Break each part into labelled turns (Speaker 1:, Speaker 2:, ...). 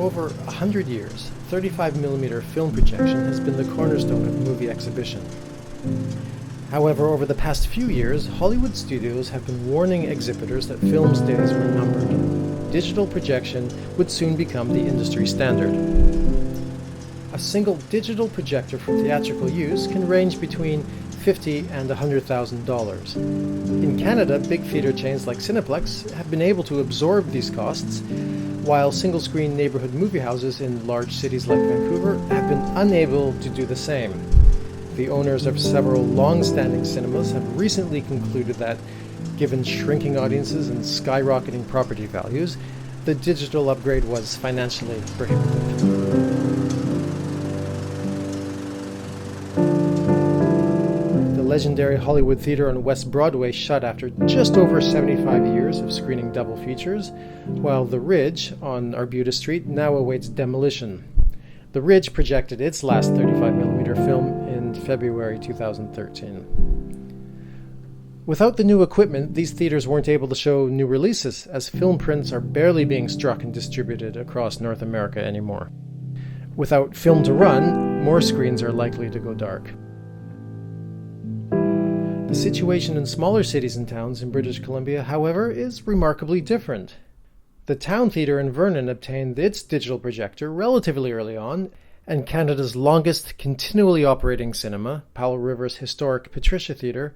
Speaker 1: over 100 years, 35mm film projection has been the cornerstone of movie exhibition. However, over the past few years, Hollywood studios have been warning exhibitors that film's days were numbered. Digital projection would soon become the industry standard. A single digital projector for theatrical use can range between $50,000 and $100,000. In Canada, big theatre chains like Cineplex have been able to absorb these costs, while single-screen neighbourhood movie houses in large cities like Vancouver have been unable to do the same. The owners of several long-standing cinemas have recently concluded that, given shrinking audiences and skyrocketing property values, the digital upgrade was financially prohibitive. The legendary Hollywood Theatre on West Broadway shut after just over 75 years of screening double features, while The Ridge on Arbutus Street now awaits demolition. The Ridge projected its last 35mm film in February 2013. Without the new equipment, these theaters weren't able to show new releases, as film prints are barely being struck and distributed across North America anymore. Without film to run, more screens are likely to go dark. The situation in smaller cities and towns in British Columbia, however, is remarkably different. The Town Theatre in Vernon obtained its digital projector relatively early on, and Canada's longest continually operating cinema, Powell River's historic Patricia Theatre,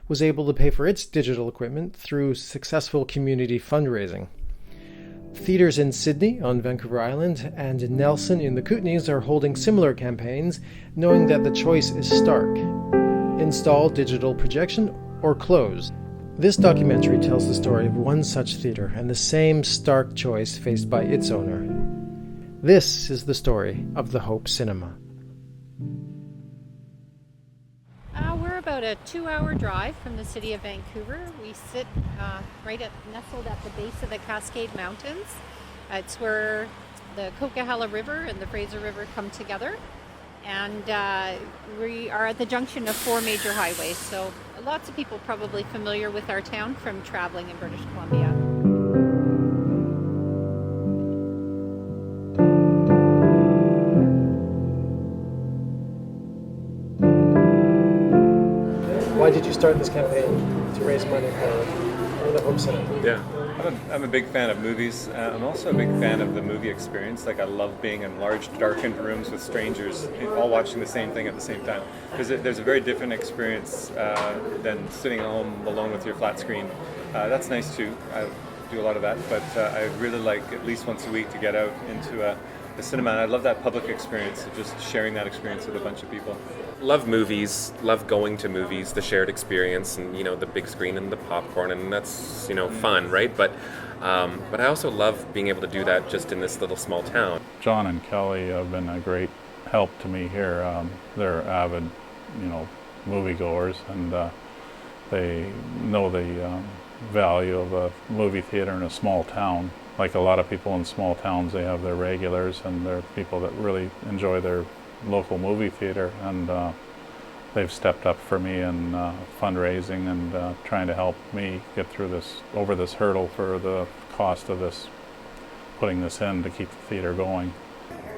Speaker 1: was able to pay for its digital equipment through successful community fundraising. Theatres in Sydney on Vancouver Island and Nelson in the Kootenays are holding similar campaigns, knowing that the choice is stark: install digital projection or close. This documentary tells the story of one such theatre and the same stark choice faced by its owner. This is the story of the Hope Cinema.
Speaker 2: We're about a 2-hour drive from the city of Vancouver. We sit nestled at the base of the Cascade Mountains. It's where the Coquihalla River and the Fraser River come together. And we are at the junction of 4 major highways, so lots of people probably familiar with our town from traveling in British Columbia.
Speaker 1: Why did you start this campaign to raise money for the Hope Cinema?
Speaker 3: Yeah, I'm a big fan of movies. I'm also a big fan of the movie experience. Like, I love being in large, darkened rooms with strangers, all watching the same thing at the same time. Because there's a very different experience than sitting at home alone with your flat screen. That's nice too. I do a lot of that, but I really like at least once a week to get out into the cinema. And I love that public experience, of just sharing that experience with a bunch of people.
Speaker 4: Love movies, love going to movies, the shared experience, and the big screen and the popcorn, and that's fun, right? But I also love being able to do that just in this little small town.
Speaker 5: John and Kelly have been a great help to me here. They're avid, moviegoers, and they know the value of a movie theater in a small town. Like a lot of people in small towns, they have their regulars, and they're people that really enjoy their local movie theater, and they've stepped up for me in fundraising and trying to help me get through over this hurdle for the cost of putting this in to keep the theater going.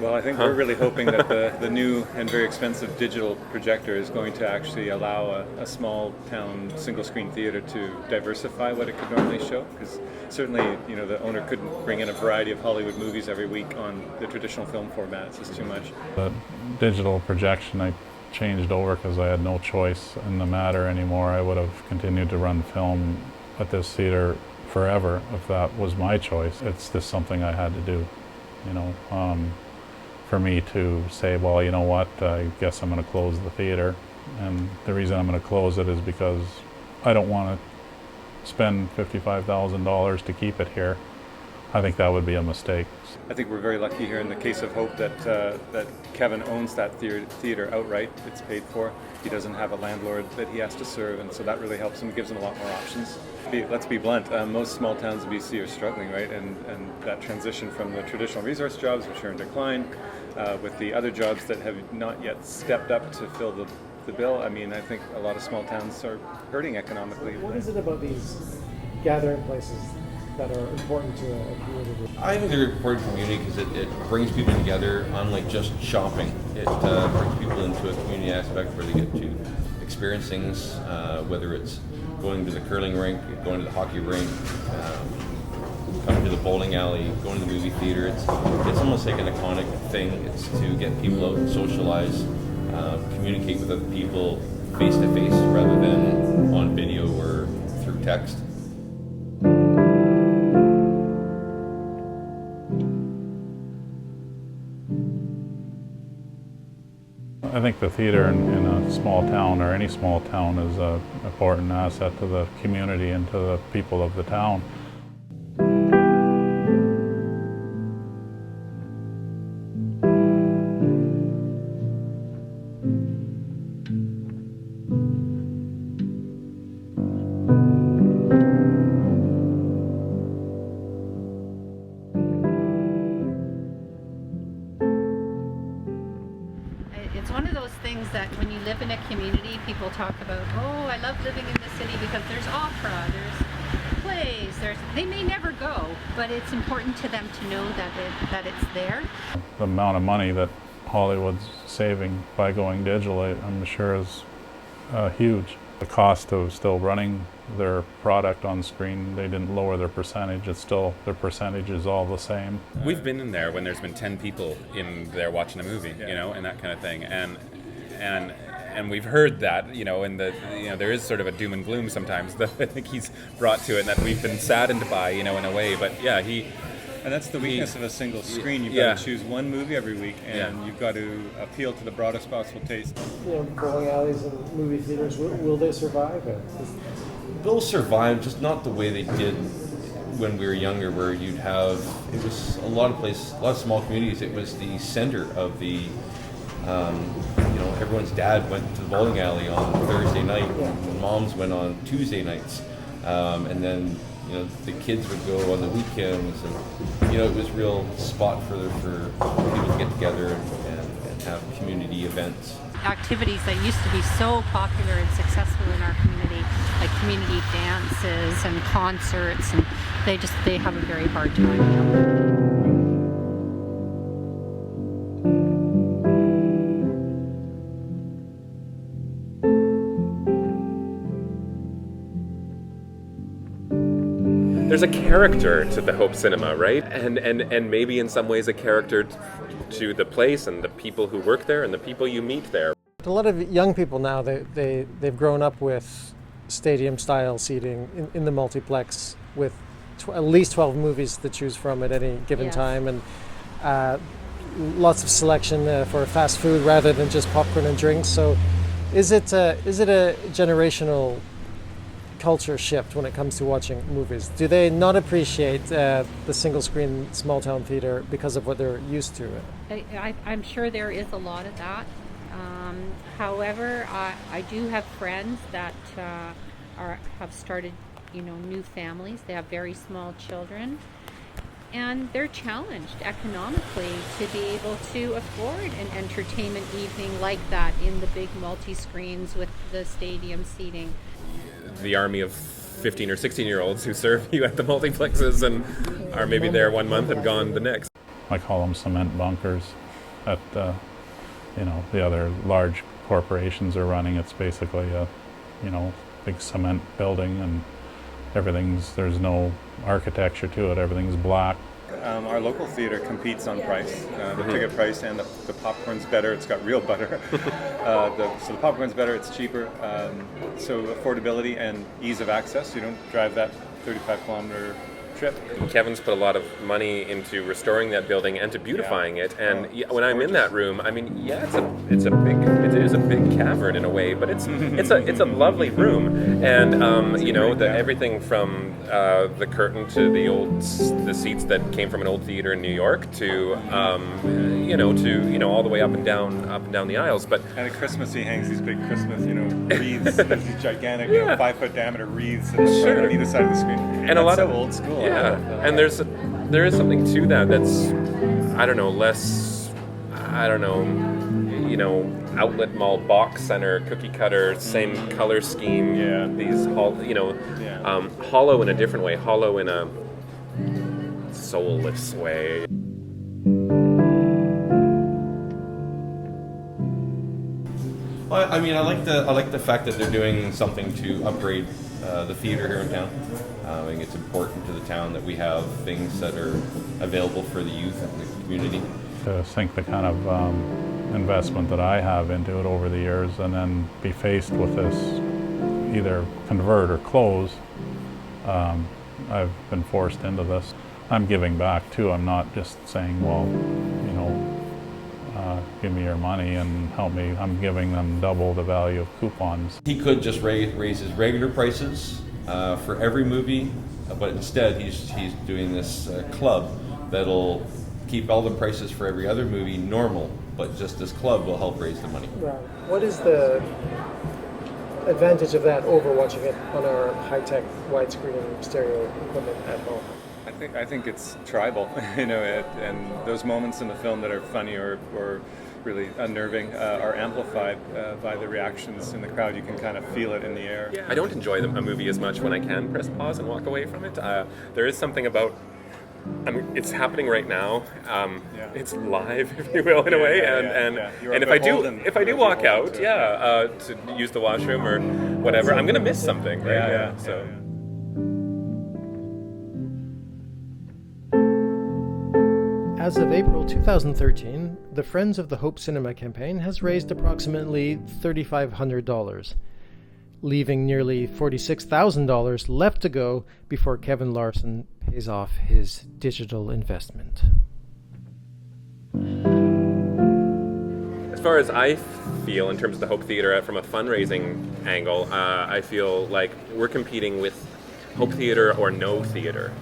Speaker 3: Well, I think we're really hoping that the new and very expensive digital projector is going to actually allow a small town single screen theater to diversify what it could normally show, because certainly the owner couldn't bring in a variety of Hollywood movies every week on the traditional film format. It's just too much.
Speaker 5: The digital projection I changed over because I had no choice in the matter anymore. I would have continued to run film at this theater forever if that was my choice. It's just something I had to do, for me to say, well, you know what, I guess I'm going to close the theater. And the reason I'm going to close it is because I don't want to spend $55,000 to keep it here. I think that would be a mistake.
Speaker 3: I think we're very lucky here in the case of Hope that Kevin owns that theater outright. It's paid for. He doesn't have a landlord that he has to serve, and so that really helps him. It gives him a lot more options. Let's be blunt, most small towns in BC are struggling, right? And that transition from the traditional resource jobs, which are in decline, with the other jobs that have not yet stepped up to fill the bill. I mean, I think a lot of small towns are hurting economically.
Speaker 1: What is it about these gathering places that are important to a community?
Speaker 6: I think they're important community because it brings people together, unlike just shopping. It brings people into a community aspect where they get to experience things, whether it's going to the curling rink, going to the hockey rink, coming to the bowling alley, going to the movie theater. It's almost like an iconic thing. It's to get people out and socialize, communicate with other people face to face rather than on video or through text.
Speaker 5: I think the theater in a small town or any small town is an important asset to the community and to the people of the town.
Speaker 2: It's one of those things that when you live in a community, people talk about, oh, I love living in the city because there's opera, there's plays, they may never go, but it's important to them to know that it's there.
Speaker 5: The amount of money that Hollywood's saving by going digital, I'm sure is huge. The cost of still running their product on screen, they didn't lower their percentage. It's still, their percentage is all the same.
Speaker 7: We've been in there when there's been 10 people in there watching a movie, you know, and that kind of thing. And we've heard that, you know, and there is sort of a doom and gloom sometimes that I think he's brought to it and that we've been saddened by, you know, in a way. But yeah,
Speaker 3: and that's the weakness of a single screen. You've got to choose one movie every week, and you've got to appeal to the broadest possible taste.
Speaker 1: You know, bowling alleys and movie theaters, will they survive?
Speaker 6: They'll survive, just not the way they did when we were younger, where you'd have, it was a lot of small communities. It was the center of the, you know, everyone's dad went to the bowling alley on Thursday night, and moms went on Tuesday nights, and then, you know, the kids would go on the weekends, and, you know, it was a real spot for people to get together and have community events.
Speaker 2: Activities that used to be so popular and successful in our community, like community dances and concerts, and they have a very hard time now.
Speaker 4: There's a character to the Hope Cinema, right? And maybe in some ways a character to the place and the people who work there and the people you meet there.
Speaker 1: A lot of young people now, they've grown up with stadium-style seating in the multiplex with at least 12 movies to choose from at any given time, and lots of selection for fast food rather than just popcorn and drinks. So is it a generational culture shift when it comes to watching movies? Do they not appreciate the single-screen small-town theater because of what they're used to?
Speaker 2: I'm sure there is a lot of that. However, I do have friends that have started, you know, new families. They have very small children, and they're challenged economically to be able to afford an entertainment evening like that in the big multi-screens with the stadium seating.
Speaker 4: The army of 15 or 16-year-olds who serve you at the multiplexes and are maybe there one month and gone the next.
Speaker 5: I call them cement bunkers that you know, the other large corporations are running. It's basically a, you know, big cement building, and there's no architecture to it. Everything's black.
Speaker 3: Our local theater competes on price, the ticket price, and the popcorn's better. It's got real butter. So the popcorn's better, it's cheaper. So affordability and ease of access. You don't drive that 35-kilometer trip.
Speaker 4: Kevin's put a lot of money into restoring that building and to beautifying it. And when I'm in that room, I mean, it is a big cavern in a way, but it's a lovely room. And you know, everything from the curtain to the seats that came from an old theater in New York to all the way up and down the aisles. But
Speaker 3: and at Christmas he hangs these big Christmas, you know, wreaths, these gigantic, 5-foot diameter wreaths on either side of the screen.
Speaker 4: And a lot
Speaker 3: of
Speaker 4: of
Speaker 3: old school.
Speaker 4: Yeah, and there is something to that that's, I don't know, less, I don't know, you know, outlet mall box center, cookie cutter, same color scheme.
Speaker 3: Yeah.
Speaker 4: These hollow in a different way, hollow in a soulless way.
Speaker 6: Well, I mean, I like the fact that they're doing something to upgrade the theater here in town. I think it's important to the town that we have things that are available for the youth and the community.
Speaker 5: To think the kind of investment that I have into it over the years, and then be faced with this either convert or close, I've been forced into this. I'm giving back too. I'm not just saying, well, you know, give me your money and help me. I'm giving them double the value of coupons.
Speaker 6: He could just raise his regular prices for every movie, but instead he's doing this club that'll keep all the prices for every other movie normal, but just this club will help raise the money.
Speaker 1: Right. What is the advantage of that over watching it on our high-tech widescreen stereo equipment at home?
Speaker 3: I think it's tribal, you know, and those moments in the film that are funny or really unnerving are amplified by the reactions in the crowd. You can kind of feel it in the air.
Speaker 4: Yeah. I don't enjoy a movie as much when I can press pause and walk away from it. There is something about, I mean, it's happening right now. It's live, if you will, in a way. And if I do walk out, to use the washroom or whatever, I'm going to miss something, right? So.
Speaker 1: As of April 2013, the Friends of the Hope Cinema campaign has raised approximately $3,500, leaving nearly $46,000 left to go before Kevin Larson pays off his digital investment.
Speaker 4: As far as I feel in terms of the Hope Theatre from a fundraising angle, I feel like we're competing with Hope Theatre or no theatre.